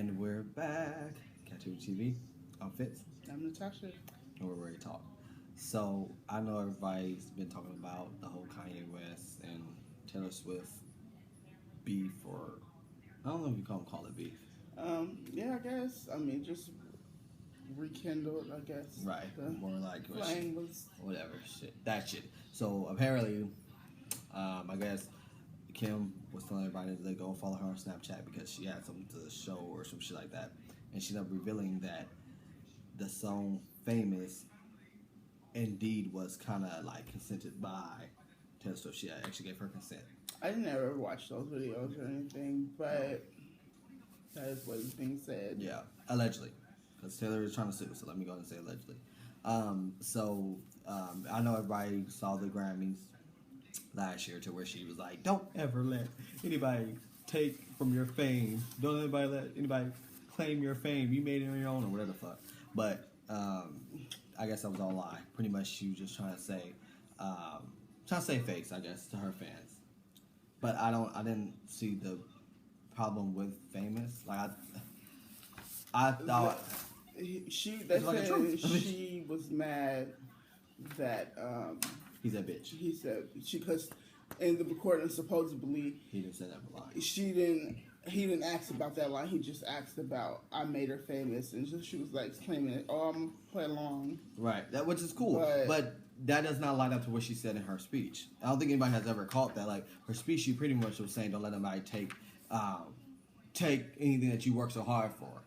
And we're back. Catch TV. I'm Fitz. I'm Natasha. And we're ready to talk. So I know everybody's been talking about the whole Kanye West and Taylor Swift beef, or I don't know if you call it beef. Yeah, I guess. I mean, just rekindled, I guess. Right. More like flame was whatever shit. That shit. So apparently, I guess Kim was telling everybody to go follow her on Snapchat because she had something to show or some shit like that, and she ended up revealing that the song "Famous" indeed was kind of like consented by Taylor Swift. She actually gave her consent. I didn't ever watch those videos or anything, but that is what is being said. Yeah, allegedly, because Taylor is trying to sue. So let me go ahead and say allegedly. I know everybody saw the Grammys last year to where she was like, "Don't ever let anybody take from your fame. Don't let anybody claim your fame. You made it on your own," or whatever the fuck. But I guess that was all a lie. Pretty much, she was just trying to say face, I guess, to her fans. But I didn't see the problem with Famous. Like I thought she was mad that he's a bitch. He said because in the recording supposedly he didn't say that line. He didn't ask about that line. He just asked about I made her famous, and she was like claiming it. Oh, I'm gonna play along. Right, that which is cool, but that does not line up to what she said in her speech. I don't think anybody has ever caught that. Like her speech, she pretty much was saying, "Don't let anybody take anything that you work so hard for."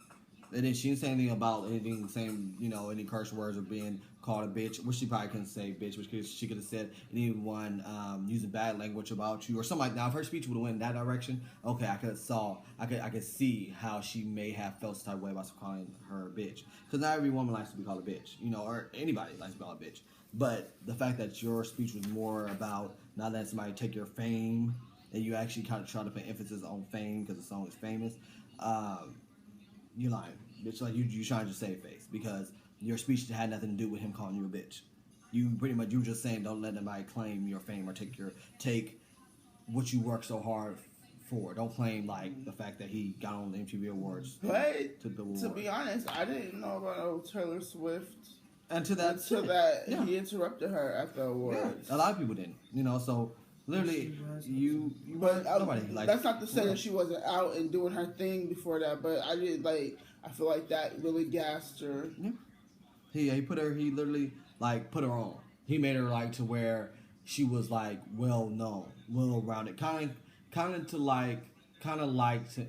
And then she didn't say anything about anything saying, any curse words or being called a bitch, which she probably couldn't say bitch, which she could have said anyone using bad language about you or something like that. Now, if her speech would have went in that direction, okay, I could see how she may have felt some type of way about calling her a bitch. Because not every woman likes to be called a bitch, or anybody likes to be called a bitch. But the fact that your speech was more about not letting somebody take your fame, and you actually kind of try to put emphasis on fame because the song is famous, you're lying, bitch. Like you trying to just save face because your speech had nothing to do with him calling you a bitch. You were just saying don't let anybody claim your fame or take what you work so hard for. Don't claim like the fact that he got on the MTV Awards. But to be honest, I didn't know about Taylor Swift until that he interrupted her at the awards. Yeah. A lot of people didn't. So literally, But nobody like. That's not to say that she wasn't out and doing her thing before that. But I did I feel like that really gassed her. Yeah. He put her. He literally put her on. He made her to where she was well known, well rounded, kind of to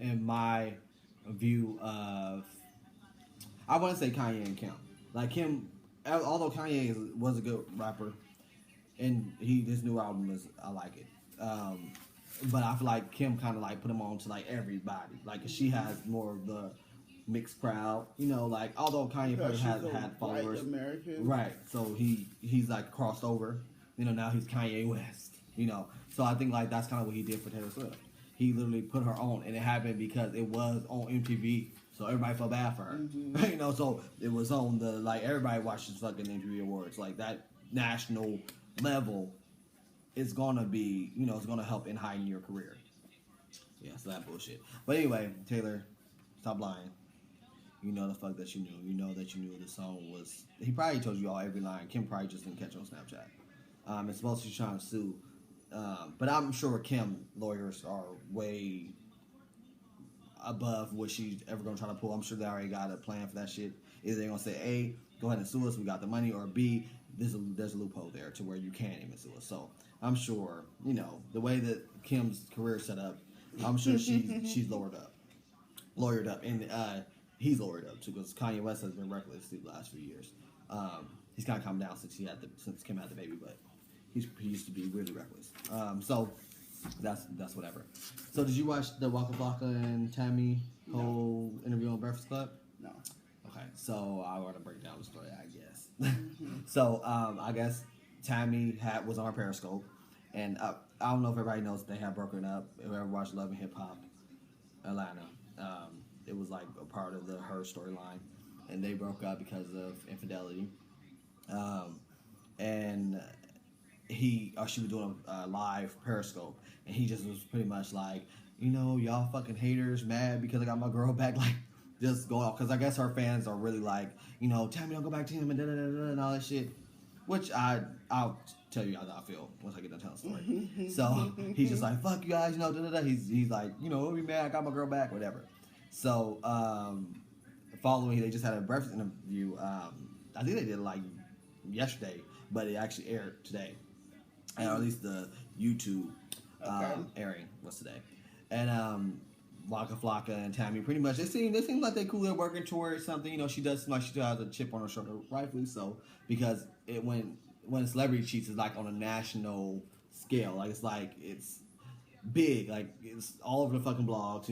in my view of. I want to say Kanye and Kim. Kim, although Kanye was a good rapper. And his new album I like it. But I feel like Kim kind of put him on to everybody. She has more of the mixed crowd. Although Kanye probably has had followers. American. Right. So he's crossed over. Now he's Kanye West. So I think that's kind of what he did for Taylor Swift. He literally put her on, and it happened because it was on MTV. So everybody felt bad for her. Mm-hmm. So it was on the everybody watched the fucking MTV Awards that national level is gonna be, it's gonna help in heighten your career. Yeah, so that bullshit. But anyway, Taylor, stop lying. You know the fuck that you knew. You know that you knew the song was. He probably told you all every line. Kim probably just didn't catch on Snapchat. It's supposed to be trying to sue, but I'm sure Kim lawyers are way above what she's ever gonna try to pull. I'm sure they already got a plan for that shit. Either they're gonna say, A, go ahead and sue us, we got the money, or B, there's a loophole there to where you can't even sue us. So I'm sure, the way that Kim's career set up, I'm sure she's lawyered up, and he's lawyered up too, because Kanye West has been reckless the last few years. He's kind of calmed down since Kim had the baby, but he used to be really reckless. So that's whatever. So did you watch the Waka Flocka and Tammy whole interview on Breakfast Club? No. Okay, so I want to break down the story, I guess. So I guess Tammy was on her Periscope, and I don't know if everybody knows that they have broken up. Whoever watched Love and Hip Hop Atlanta, it was a part of her storyline, and they broke up because of infidelity. And she was doing a live Periscope, and he just was pretty much y'all fucking haters mad because I got my girl back. just go off because I guess her fans are really like, Tammy, don't go back to him and da da da da and all that shit. Which I'll tell you how I feel once I get done telling the story. So he's just like, fuck you guys, da da da. He's like, we'll be mad, I got my girl back, whatever. So following, they just had a breakfast interview. I think they did like yesterday, but it actually aired today, and or at least the YouTube airing was today. And Waka, Flocka, and Tammy pretty much they seem like they cool. They're working towards something. She does seem like she still has a chip on her shoulder, rightfully so, because when a celebrity cheats, it's like on a national scale. Like it's big. Like it's all over the fucking blogs.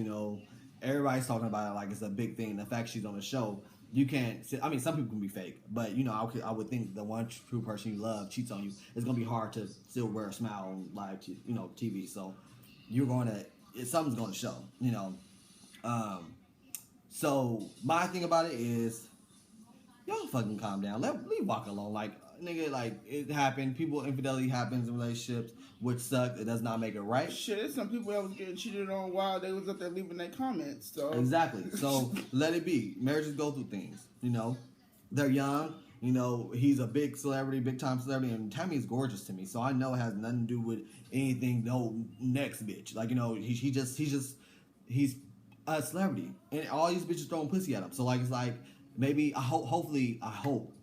Everybody's talking about it like it's a big thing. The fact she's on the show, you can't. I mean, some people can be fake, but I would think the one true person you love cheats on you. It's gonna be hard to still wear a smile on live, TV. So you're going to. Something's going to show, So my thing about it is, y'all fucking calm down. Leave Waka alone. Like, nigga, like, it happened. Infidelity happens in relationships, which sucks. It does not make it right. Shit, there's some people that was getting cheated on while they was up there leaving their comments. So exactly. So let it be. Marriages go through things. They're young. He's a big celebrity, big time celebrity, and Tammy is gorgeous to me. So I know it has nothing to do with anything. No, next bitch. Like he's a celebrity, and all these bitches throwing pussy at him. So it's like maybe I hope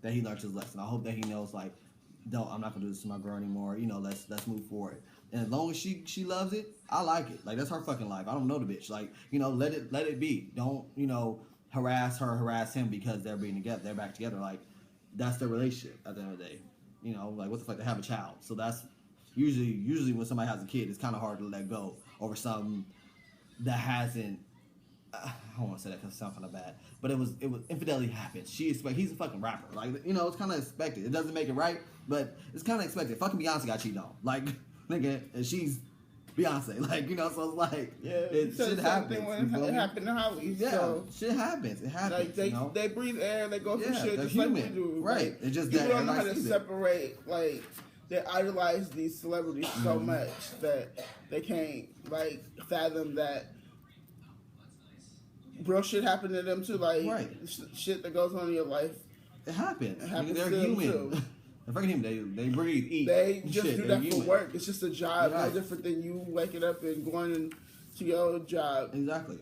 that he learns his lesson. I hope that he knows I'm not gonna do this to my girl anymore. Let's move forward. And as long as she loves it, I like it. Like that's her fucking life. I don't know the bitch. Like let it be. Don't harass him because they're being together. They're back together. Like. That's their relationship at the end of the day. What the fuck, they have a child. So that's usually when somebody has a kid, it's kind of hard to let go over something that hasn't. I don't want to say that because it sounds kind of bad, but it was infidelity happens. He's a fucking rapper. It's kind of expected. It doesn't make it right, but it's kind of expected. Fucking Beyonce got cheated on. Nigga, and she's Beyonce. So it's like, shit happens. It happened to Holly. Yeah, so. Shit happens. It happens. They breathe air, they go through shit just human. like we do. Right. It's just people that don't know how to separate, they idolize these celebrities so much that they can't, fathom that real shit happened to them too. Shit that goes on in your life. It happens. They're to human. Them too. They're fucking human. They breathe, eat. They just shit. do that human. for work. It's just a job. Right. No different than you waking up and going to your job. Exactly.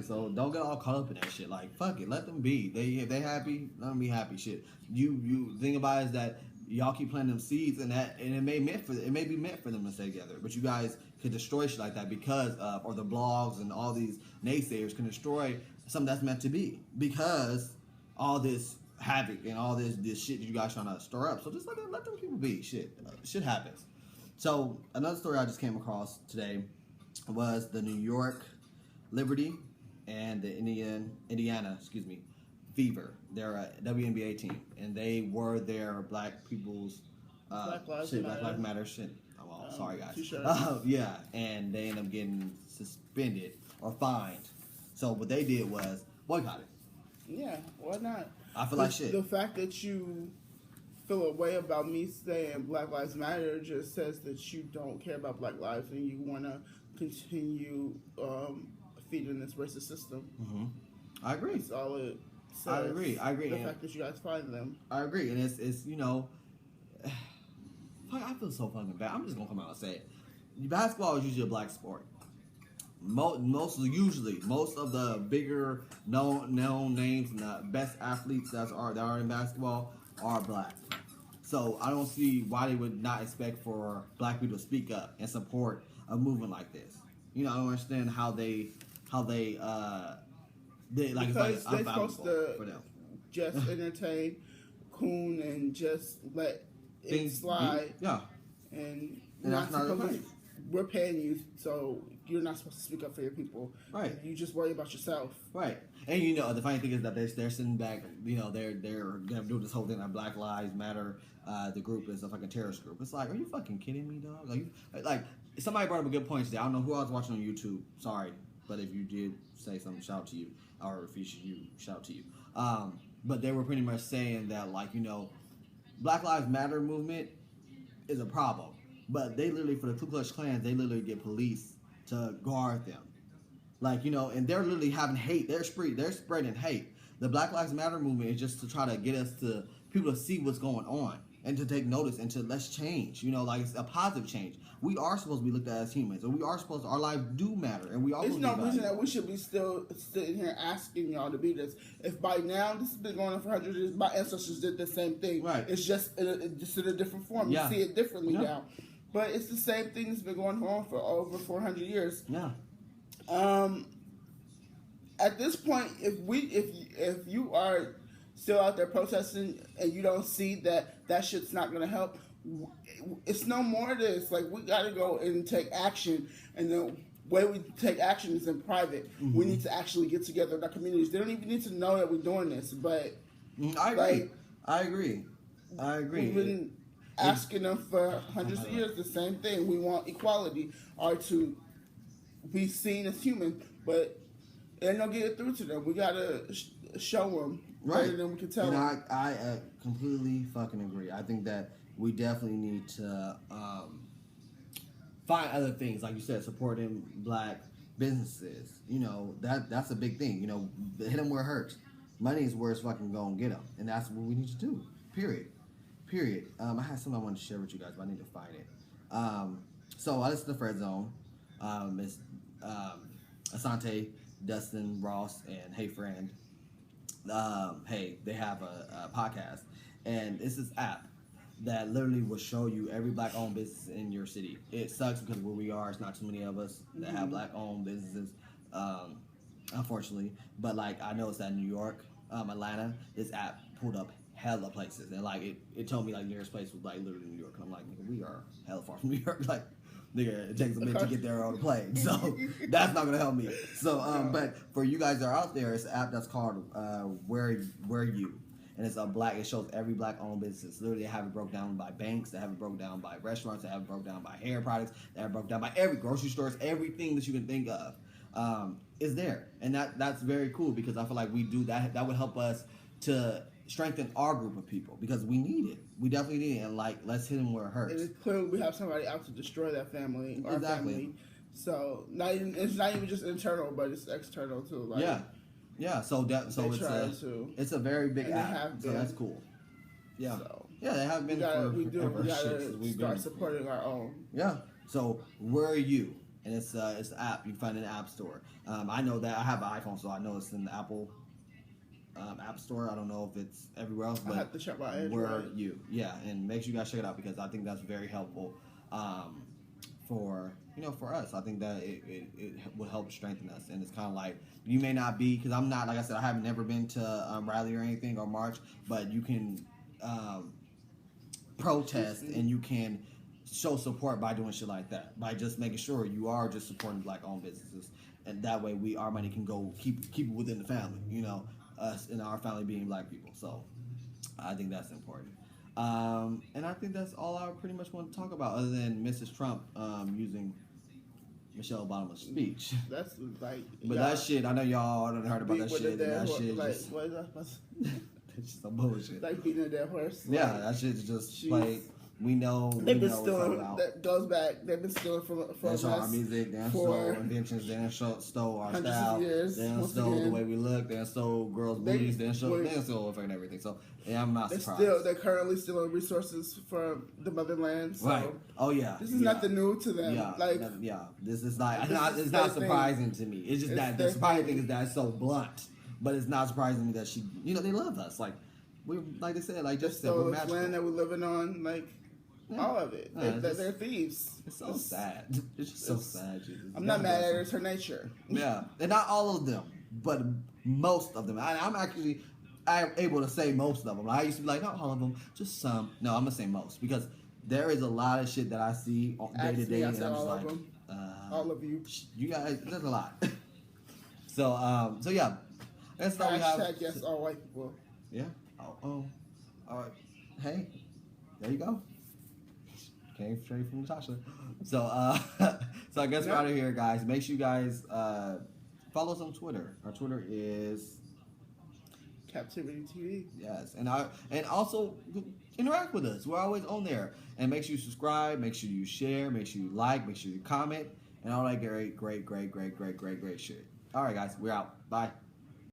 So don't get all caught up in that shit. Fuck it. Let them be. If they happy, let them be happy. Shit. You think about it is that y'all keep planting them seeds and it may be meant for them to stay together. But you guys could destroy shit like that because of, or the blogs and all these naysayers can destroy something that's meant to be because all this havoc and all this shit that you guys trying to stir up. So just let them people be. Shit happens. So another story I just came across today was the New York Liberty and the Indiana Fever. They're a WNBA team, and they were their Black people's Black Lives Matter shit. Oh, well, sorry guys. T-shirt. Yeah, and they ended up getting suspended or fined. So what they did was boycott it. Yeah, why not? I feel like shit. The fact that you feel a way about me saying Black Lives Matter just says that you don't care about Black lives and you want to continue feeding this racist system. Mm-hmm. I agree. That's all it says. I agree. The fact that you guys find them. I agree, and it's I feel so fucking bad. I'm just gonna come out and say it. Basketball is usually a black sport. Most of the bigger known names and the best athletes that are in basketball are black. So I don't see why they would not expect for black people to speak up and support a movement like this. I don't understand how they like because they're supposed to for them. just entertain, coon, and just let it slide. Yeah, and that's not supposed okay. to, we're paying you, so you're not supposed to speak up for your people. Right. You just worry about yourself. Right. And the funny thing is that they're sitting back. They're doing this whole thing like Black Lives Matter. The group is a fucking terrorist group. It's like, are you fucking kidding me, dog? Like somebody brought up a good point today. I don't know who I was watching on YouTube. Sorry, but if you did say something, shout out to you. Or if you shout out to you. But they were pretty much saying that Black Lives Matter movement is a problem. But they literally, for the Ku Klux Klan, they literally get police to guard them. Like, and they're literally having hate. They're spreading hate. The Black Lives Matter movement is just to try to get us to people to see what's going on and to take notice and to let's change. Like it's a positive change. We are supposed to be looked at as humans, and we are supposed to, our lives do matter, and we are. There's no reason that we should be still sitting here asking y'all to be this. If by now this has been going on for hundreds of years, my ancestors did the same thing. Right. It's just in a different form. Yeah. You see it differently now, but it's the same thing that's been going on for over 400 years. Yeah. At this point, if you are still out there protesting and you don't see that shit's not going to help, it's no more of this. Like, we got to go and take action, and the way we take action is in private. Mm-hmm. We need to actually get together in our communities. They don't even need to know that we're doing this, but I agree. We've been asking them for hundreds of years the same thing. We want equality, or to be seen as human, but they don't get it through to them. We gotta show them better than we can tell them. I completely fucking agree. I think that we definitely need to find other things, like you said, supporting Black businesses. That's a big thing. Hit them where it hurts. Money is where it's fucking going to get them, and that's what we need to do. Period. I had something I wanted to share with you guys, but I need to find it. So I listened to Fred Zone. It's Asante, Dustin, Ross, and Hey Friend. They have a podcast, and it's this app that literally will show you every Black-owned business in your city. It sucks because where we are, it's not too many of us that have Black-owned businesses, unfortunately. But like, I know it's at New York, Atlanta. This app pulled up hella places, and like it told me like nearest place was like literally New York. And I'm like, nigga, we are hella far from New York. Like, nigga, it takes a minute to get there on the plane, so that's not gonna help me. So, but for you guys that are out there, it's an app that's called Where You, and it's it shows every Black-owned business. Literally, they have it broke down by banks, they have it broke down by restaurants, they have it broke down by hair products, they have it broke down by every grocery stores, everything that you can think of is there, and that's very cool because I feel like we do that. That would help us to strengthen our group of people because we need it. We definitely need it, and like, let's hit them where it hurts. And it's clearly we have somebody out to destroy that family, our family. So it's not even just internal, but it's external too. Like, yeah. So it's a very big app. So that's cool. Yeah, they have been. We gotta start supporting our own. Yeah. So Where Are You? And it's an app you can find in the App Store. I know that I have an iPhone, so I know it's in the Apple App Store. I don't know if it's everywhere else, but I have to check my Android. Where Are You? Yeah, and make sure you guys check it out because I think that's very helpful for us. I think that it will help strengthen us, and it's kind of like you may not be, because I'm not, like I said, I have never been to rally or anything or march, but you can protest and you can show support by doing shit like that, by just making sure you are just supporting Black-owned businesses, and that way our money can go keep it within the family, us and our family being Black people. So I think that's important. And I think that's all I pretty much want to talk about, other than Mrs. Trump using Michelle Obama's speech. That's like, but that shit, I know y'all don't heard about that shit. And that shit like, just, what is that? it's just some bullshit. Like beating a dead horse. Yeah, that shit's just like, we know. They've been stealing. That goes back. They've been stealing from they stole our music. They stole inventions. They stole our style. They stole the way we look. They stole girls' booties. They stole fucking everything. So yeah, I'm not surprised. They're currently stealing resources from the motherland. So right. Oh yeah. This is nothing new to them. Yeah. Like, This is not. It's not surprising to me. It's just that the surprising thing is that it's so blunt. But it's not surprising to me that she. They love us. Like we're, like they said, like just we're magical. Land that we're living on, like. Yeah. All of it. They're thieves. It's so sad. It's just so sad. I'm not mad at her. It's her nature. Yeah. And not all of them, but most of them. I'm able to say most of them. I used to be like, not all of them, just some. No, I'm going to say most. Because there is a lot of shit that I see day to day. And I'm just like, all of you. You guys, there's a lot. So yeah. That's all we have. Hashtag yes, all white people. Yeah. Oh. All right. Hey, there you go. Came straight from Natasha. So I guess we're out of here, guys. Make sure you guys follow us on Twitter. Our Twitter is Captivity TV. Yes, and also interact with us. We're always on there. And make sure you subscribe. Make sure you share. Make sure you like. Make sure you comment. and all that great shit. All right, guys, we're out. Bye.